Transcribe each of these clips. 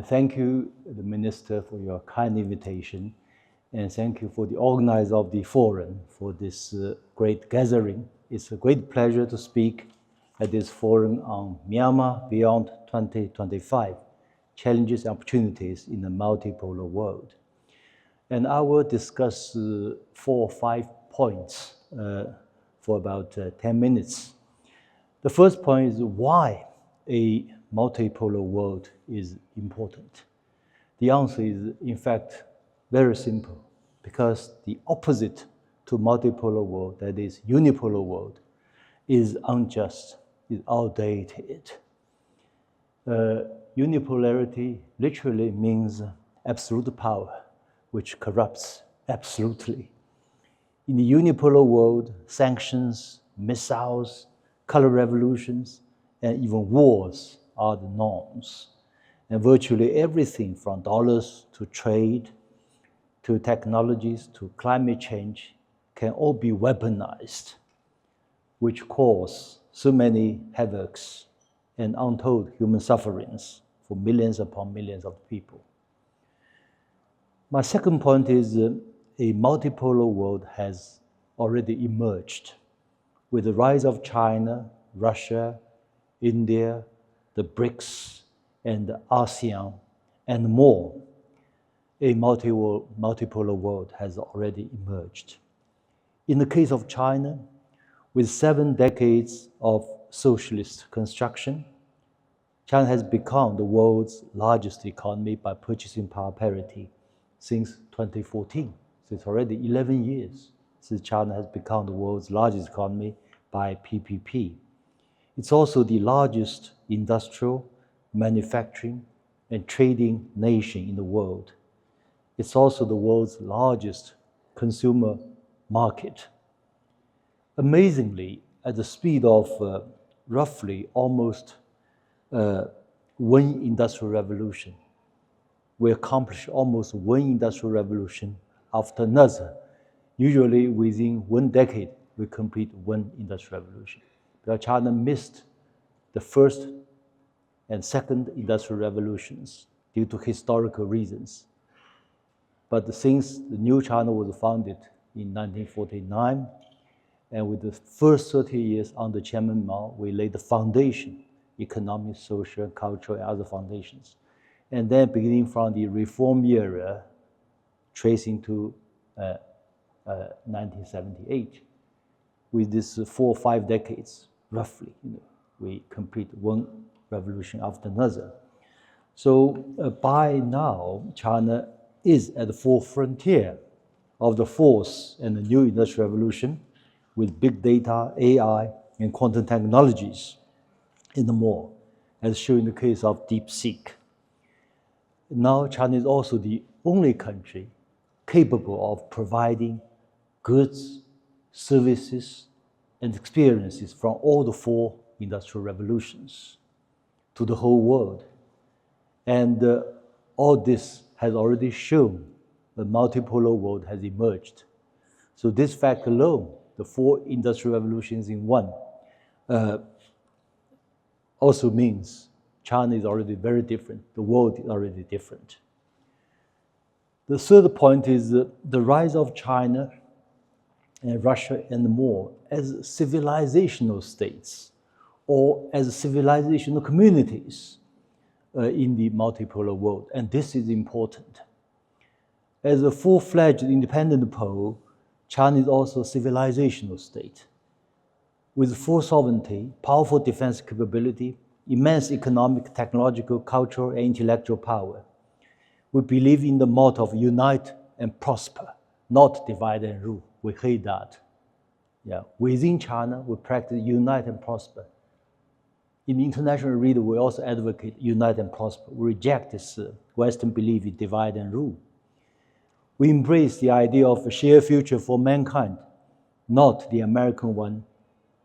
thank you, the Minister, for your kind invitation, and thank you for the organizer of the forum for this great gathering. It's a great pleasure to speak at this forum on Myanmar Beyond 2025, Challenges and Opportunities in a Multipolar World. And I will discuss 4 or 5 points for about 10 minutes. The first point is why a multipolar world is important. The answer is, in fact, very simple, because the opposite to multipolar world, that is unipolar world, is unjust, is outdated. Unipolarity literally means absolute power, which corrupts absolutely. In the unipolar world, sanctions, missiles, color revolutions, and even wars are the norms. And virtually everything from dollars to trade, to technologies, to climate change can all be weaponized, which cause so many havocs and untold human sufferings for millions upon millions of people. My second point is a multipolar world has already emerged with the rise of China, Russia, India, the BRICS, and the ASEAN, and more. A multipolar world has already emerged. In the case of China, with 7 decades of socialist construction, China has become the world's largest economy by purchasing power parity since 2014. So it's already 11 years since China has become the world's largest economy by PPP. It's also the largest industrial, manufacturing, and trading nation in the world. It's also the world's largest consumer market. Amazingly, at the speed of roughly almost 1 industrial revolution, we accomplish almost 1 industrial revolution after another. Usually within 1 decade, we complete 1 industrial revolution. But China missed the first and second industrial revolutions due to historical reasons. But since the new China was founded in 1949, and with the first 30 years under Chairman Mao, we laid the foundation, economic, social, cultural, and other foundations. And then beginning from the reform era, tracing to 1978, with this 4 or 5 decades, roughly, we complete 1 revolution after another. So by now, China is at the forefront of the fourth and the new industrial revolution with big data, AI, and quantum technologies, and more, as shown in the case of DeepSeek. Now, China is also the only country capable of providing goods, services, and experiences from all the 4 industrial revolutions to the whole world. And all this has already shown a multipolar world has emerged. So this fact alone, the 4 industrial revolutions in 1, also means China is already very different. The world is already different. The third point is the rise of China and Russia and more as civilizational states or as civilizational communities in the multipolar world. And this is important. As a full-fledged independent pole, China is also a civilizational state with full sovereignty, powerful defense capability, immense economic, technological, cultural, and intellectual power. We believe in the motto of unite and prosper, not divide and rule. We hate that. Within China, we practice unite and prosper. In the international arena, we also advocate unite and prosper. We reject this Western belief in divide and rule. We embrace the idea of a shared future for mankind, not the American one.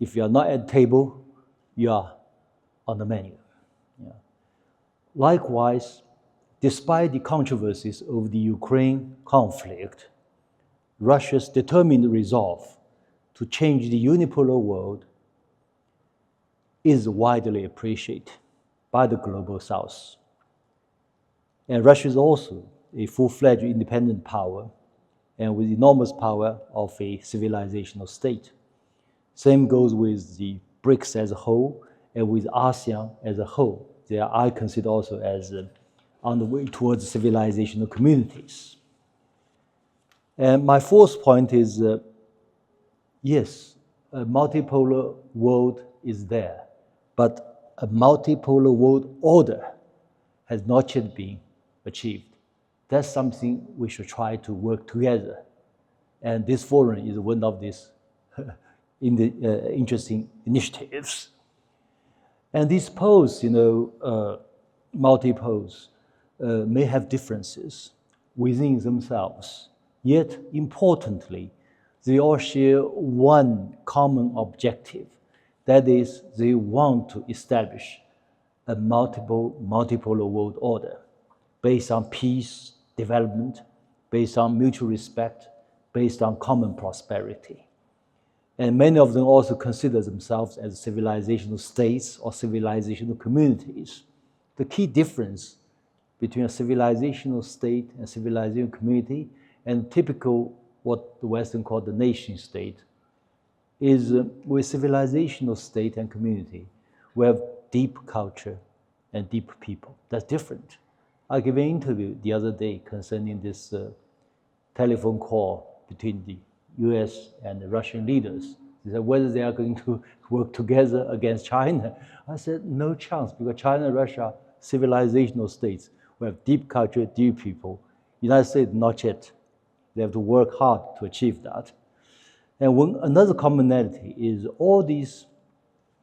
If you are not at the table, you are on the menu. Likewise, despite the controversies over the Ukraine conflict, Russia's determined resolve to change the unipolar world is widely appreciated by the global South. And Russia is also a full-fledged independent power and with enormous power of a civilizational state. Same goes with the BRICS as a whole and with ASEAN as a whole. They are, I consider also as on the way towards civilizational communities. And my fourth point is, yes, a multipolar world is there, but a multipolar world order has not yet been achieved. That's something we should try to work together. And this forum is one of these interesting initiatives. And these poles, multi-poles, may have differences within themselves, yet importantly, they all share one common objective. That is, they want to establish a multipolar world order based on peace, development, based on mutual respect, based on common prosperity. And many of them also consider themselves as civilizational states or civilizational communities. The key difference between a civilizational state and civilizational community and typical what the Western call the nation state is with civilizational state and community, we have deep culture and deep people. That's different. I gave an interview the other day concerning this telephone call between the US and the Russian leaders. They said whether they are going to work together against China. I said no chance, because China and Russia are civilizational states. We have deep culture, deep people. United States, not yet. They have to work hard to achieve that. And another commonality is all these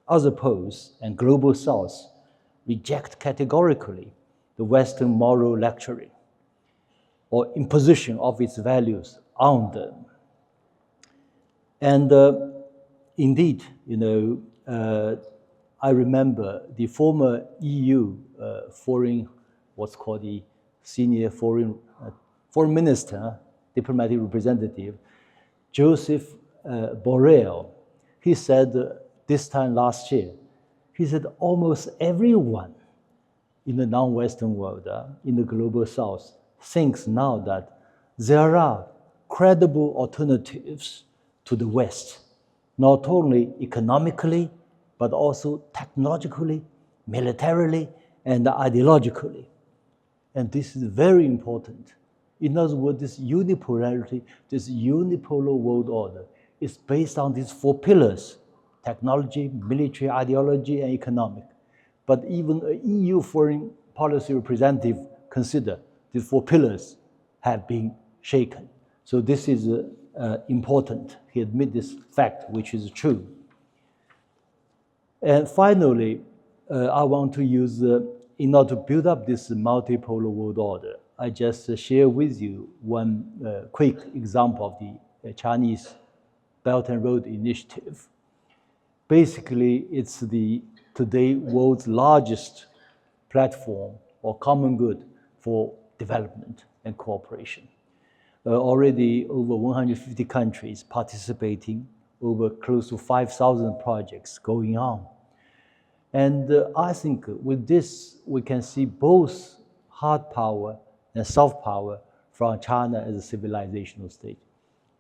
other poles and global south reject categorically the Western moral lecturing or imposition of its values on them. And indeed, I remember the former EU what's called the senior foreign minister, diplomatic representative, Joseph Borrell. He said this time last year, he said almost everyone in the non-Western world, in the global south, thinks now that there are credible alternatives to the West, not only economically, but also technologically, militarily, and ideologically. And this is very important. In other words, this unipolarity, this unipolar world order is based on these four pillars: technology, military, ideology, and economic. But even an EU foreign policy representative consider these four pillars have been shaken. So this is important. He admits this fact, which is true. And finally, I want to use, in order to build up this multipolar world order, I just share with you one quick example of the Chinese Belt and Road Initiative. Basically, it's the today world's largest platform or common good for development and cooperation. Already over 150 countries participating, over close to 5,000 projects going on. And I think with this, we can see both hard power and soft power from China as a civilizational state.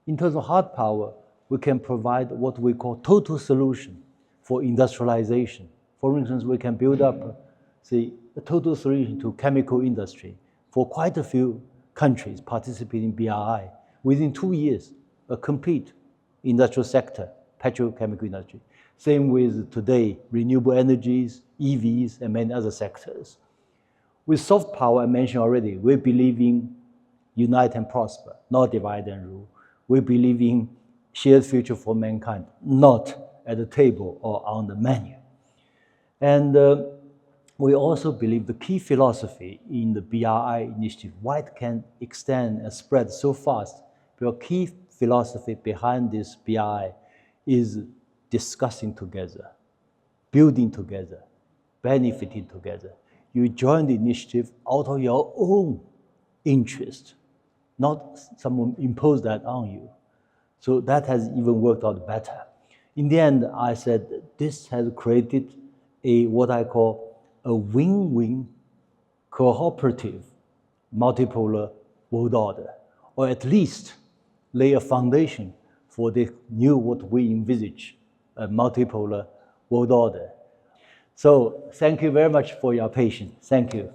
In terms of hard power, we can provide what we call total solution for industrialization. For instance, we can build up, say, a total solution to chemical industry for quite a few countries participating in BRI. Within 2 years, a complete industrial sector, petrochemical industry. Same with today, renewable energies, EVs, and many other sectors. With soft power, I mentioned already, we believe in unite and prosper, not divide and rule. We believe in shared future for mankind, not at the table or on the menu. And we also believe the key philosophy in the BRI initiative, why it can extend and spread so fast, because key philosophy behind this BRI is discussing together, building together, benefiting together. You join the initiative out of your own interest, not someone impose that on you. So that has even worked out better. In the end, I said this has created what I call a win-win cooperative multipolar world order, or at least lay a foundation for the new, what we envisage, a multipolar world order. So thank you very much for your patience. Thank you.